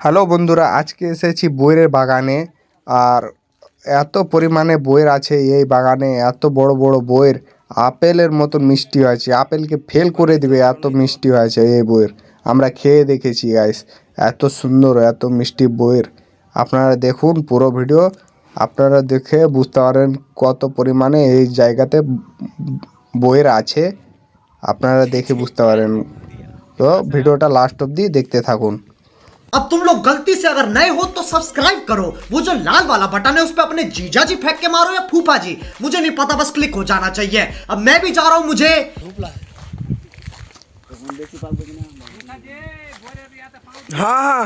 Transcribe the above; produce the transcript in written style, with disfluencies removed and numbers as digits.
Hello বন্ধুরা, আজকে এসেছি বইয়ের বাগানে। আর এত পরিমাণে বইয়ের আছে এই বাগানে, এত বড় বড় বইয়ের, আপেলের মতন মিষ্টি হয়েছে, আপেলকে ফেল করে দিবে এত মিষ্টি হয়েছে এই বইয়ের। আমরা খেয়ে দেখেছি গাইস, এত সুন্দর এত মিষ্টি বইয়ের। আপনারা দেখুন পুরো ভিডিও, আপনারা দেখে বুঝতে পারেন কত পরিমাণে এই জায়গাতে বইয়ের আছে। আপনারা দেখে বুঝতে পারেন। তো ভিডিওটা লাস্ট অবধি দেখতে থাকুন। अब तुम लोग गलती से अगर नए हो तो सब्सक्राइब करो। वो जो लाल वाला बटन है उस पर अपने जीजा जी फेंक के मारो या फूफा जी, मुझे नहीं पता, बस क्लिक हो जाना चाहिए। अब मैं भी जा रहा हूं। मुझे हाँ हाँ